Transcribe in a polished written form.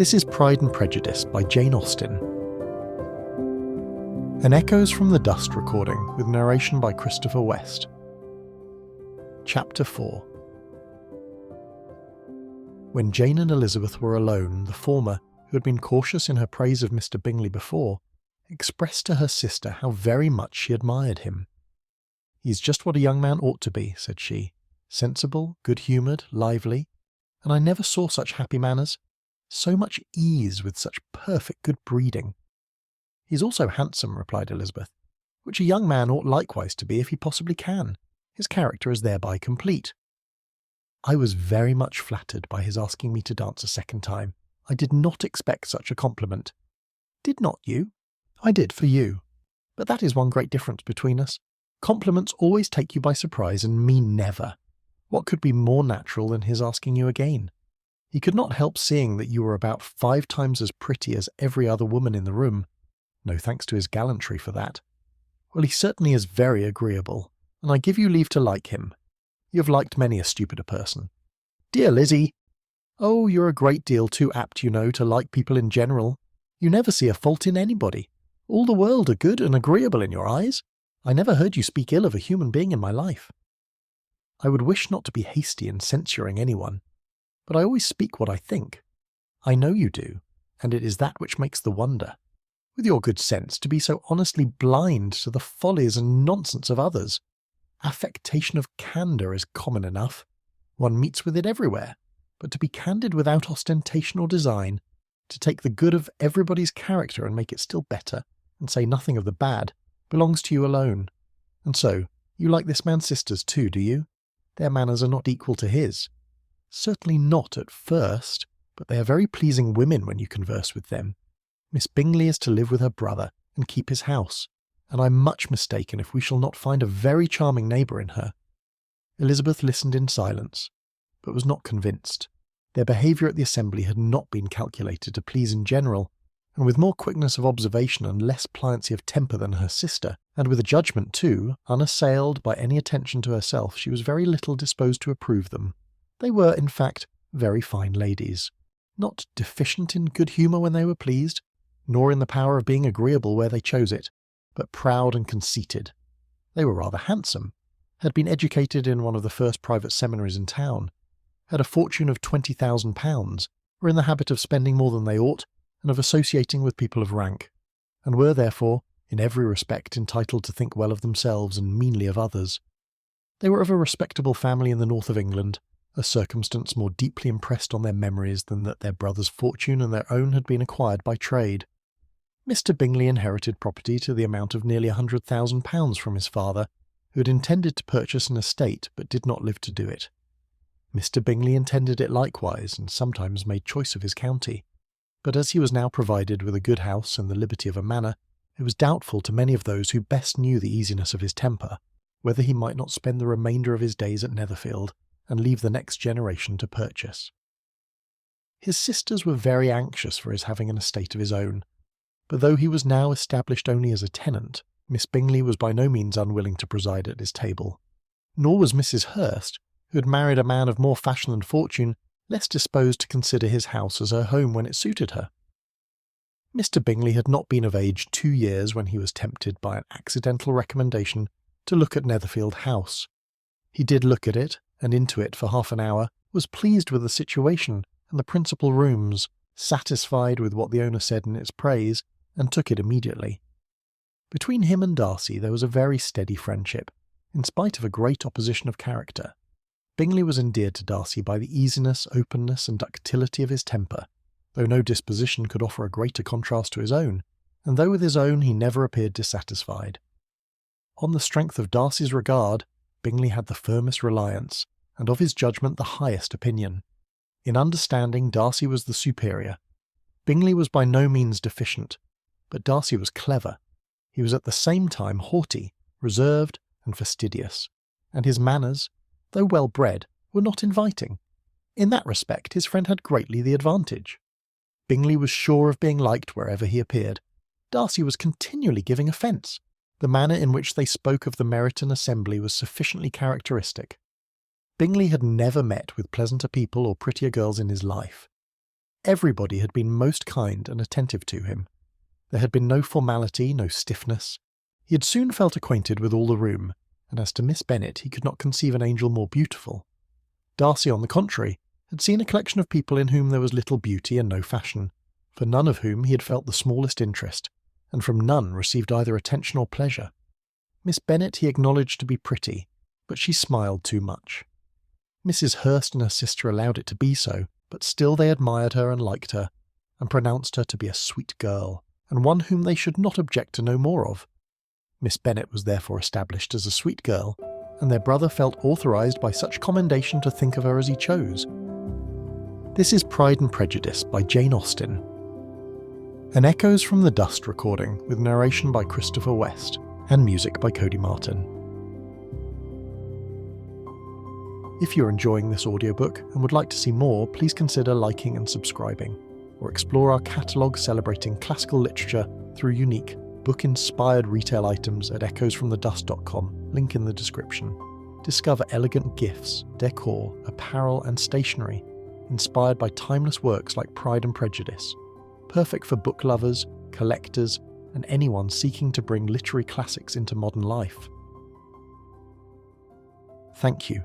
This is Pride and Prejudice by Jane Austen. An Echoes from the Dust recording with narration by Christopher West. Chapter 4. When Jane and Elizabeth were alone, the former, who had been cautious in her praise of Mr. Bingley before, expressed to her sister how very much she admired him. "He is just what a young man ought to be," said she, "sensible, good-humoured, lively, and I never saw such happy manners. So much ease with such perfect good breeding." "He is also handsome," replied Elizabeth, "which a young man ought likewise to be if he possibly can. His character is thereby complete." "I was very much flattered by his asking me to dance a second time. I did not expect such a compliment." "Did not you?" "I did for you. But that is one great difference between us. Compliments always take you by surprise, and me never. What could be more natural than his asking you again? He could not help seeing that you were about 5 times as pretty as every other woman in the room. No thanks to his gallantry for that. Well, he certainly is very agreeable, and I give you leave to like him. You have liked many a stupider person." "Dear Lizzie!" "Oh, you're a great deal too apt, you know, to like people in general. You never see a fault in anybody. All the world are good and agreeable in your eyes. I never heard you speak ill of a human being in my life." "I would wish not to be hasty in censuring anyone, but I always speak what I think. I know you do, and it is that which makes the wonder. With your good sense, to be so honestly blind to the follies and nonsense of others. Affectation of candour is common enough. One meets with it everywhere. But to be candid without ostentation or design, to take the good of everybody's character and make it still better, and say nothing of the bad, belongs to you alone. And so, you like this man's sisters too, do you? Their manners are not equal to his." "Certainly not at first, but they are very pleasing women when you converse with them. Miss Bingley is to live with her brother and keep his house, and I'm much mistaken if we shall not find a very charming neighbour in her." Elizabeth listened in silence, but was not convinced. Their behaviour at the assembly had not been calculated to please in general, and with more quickness of observation and less pliancy of temper than her sister, and with a judgment too, unassailed by any attention to herself, she was very little disposed to approve them. They were, in fact, very fine ladies, not deficient in good humour when they were pleased, nor in the power of being agreeable where they chose it, but proud and conceited. They were rather handsome, had been educated in one of the first private seminaries in town, had a fortune of £20,000, were in the habit of spending more than they ought, and of associating with people of rank, and were therefore, in every respect, entitled to think well of themselves and meanly of others. They were of a respectable family in the north of England, a circumstance more deeply impressed on their memories than that their brother's fortune and their own had been acquired by trade. Mr. Bingley inherited property to the amount of nearly £100,000 from his father, who had intended to purchase an estate but did not live to do it. Mr. Bingley intended it likewise, and sometimes made choice of his county. But as he was now provided with a good house and the liberty of a manor, it was doubtful to many of those who best knew the easiness of his temper, whether he might not spend the remainder of his days at Netherfield, and leave the next generation to purchase. His sisters were very anxious for his having an estate of his own, but though he was now established only as a tenant, Miss Bingley was by no means unwilling to preside at his table. Nor was Mrs. Hurst, who had married a man of more fashion than fortune, less disposed to consider his house as her home when it suited her. Mr. Bingley had not been of age 2 years when he was tempted by an accidental recommendation to look at Netherfield House. He did look at it, and into it for half an hour, was pleased with the situation and the principal rooms, satisfied with what the owner said in its praise, and took it immediately. Between him and Darcy there was a very steady friendship, in spite of a great opposition of character. Bingley was endeared to Darcy by the easiness, openness, and ductility of his temper, though no disposition could offer a greater contrast to his own, and though with his own he never appeared dissatisfied. On the strength of Darcy's regard, Bingley had the firmest reliance, and of his judgment the highest opinion. In understanding, Darcy was the superior. Bingley was by no means deficient, but Darcy was clever. He was at the same time haughty, reserved, and fastidious, and his manners, though well-bred, were not inviting. In that respect his friend had greatly the advantage. Bingley was sure of being liked wherever he appeared. Darcy was continually giving offence. The manner in which they spoke of the Meryton assembly was sufficiently characteristic. Bingley had never met with pleasanter people or prettier girls in his life. Everybody had been most kind and attentive to him. There had been no formality, no stiffness. He had soon felt acquainted with all the room, and as to Miss Bennet, he could not conceive an angel more beautiful. Darcy, on the contrary, had seen a collection of people in whom there was little beauty and no fashion, for none of whom he had felt the smallest interest, and from none received either attention or pleasure. Miss Bennet he acknowledged to be pretty, but she smiled too much. Mrs. Hurst and her sister allowed it to be so, but still they admired her and liked her, and pronounced her to be a sweet girl, and one whom they should not object to know more of. Miss Bennet was therefore established as a sweet girl, and their brother felt authorised by such commendation to think of her as he chose. This is Pride and Prejudice by Jane Austen. An Echoes from the Dust recording with narration by Christopher West and music by Cody Martin. If you're enjoying this audiobook and would like to see more, please consider liking and subscribing, or explore our catalogue celebrating classical literature through unique, book-inspired retail items at echoesfromthedust.com, link in the description. Discover elegant gifts, decor, apparel and stationery, inspired by timeless works like Pride and Prejudice, perfect for book lovers, collectors, and anyone seeking to bring literary classics into modern life. Thank you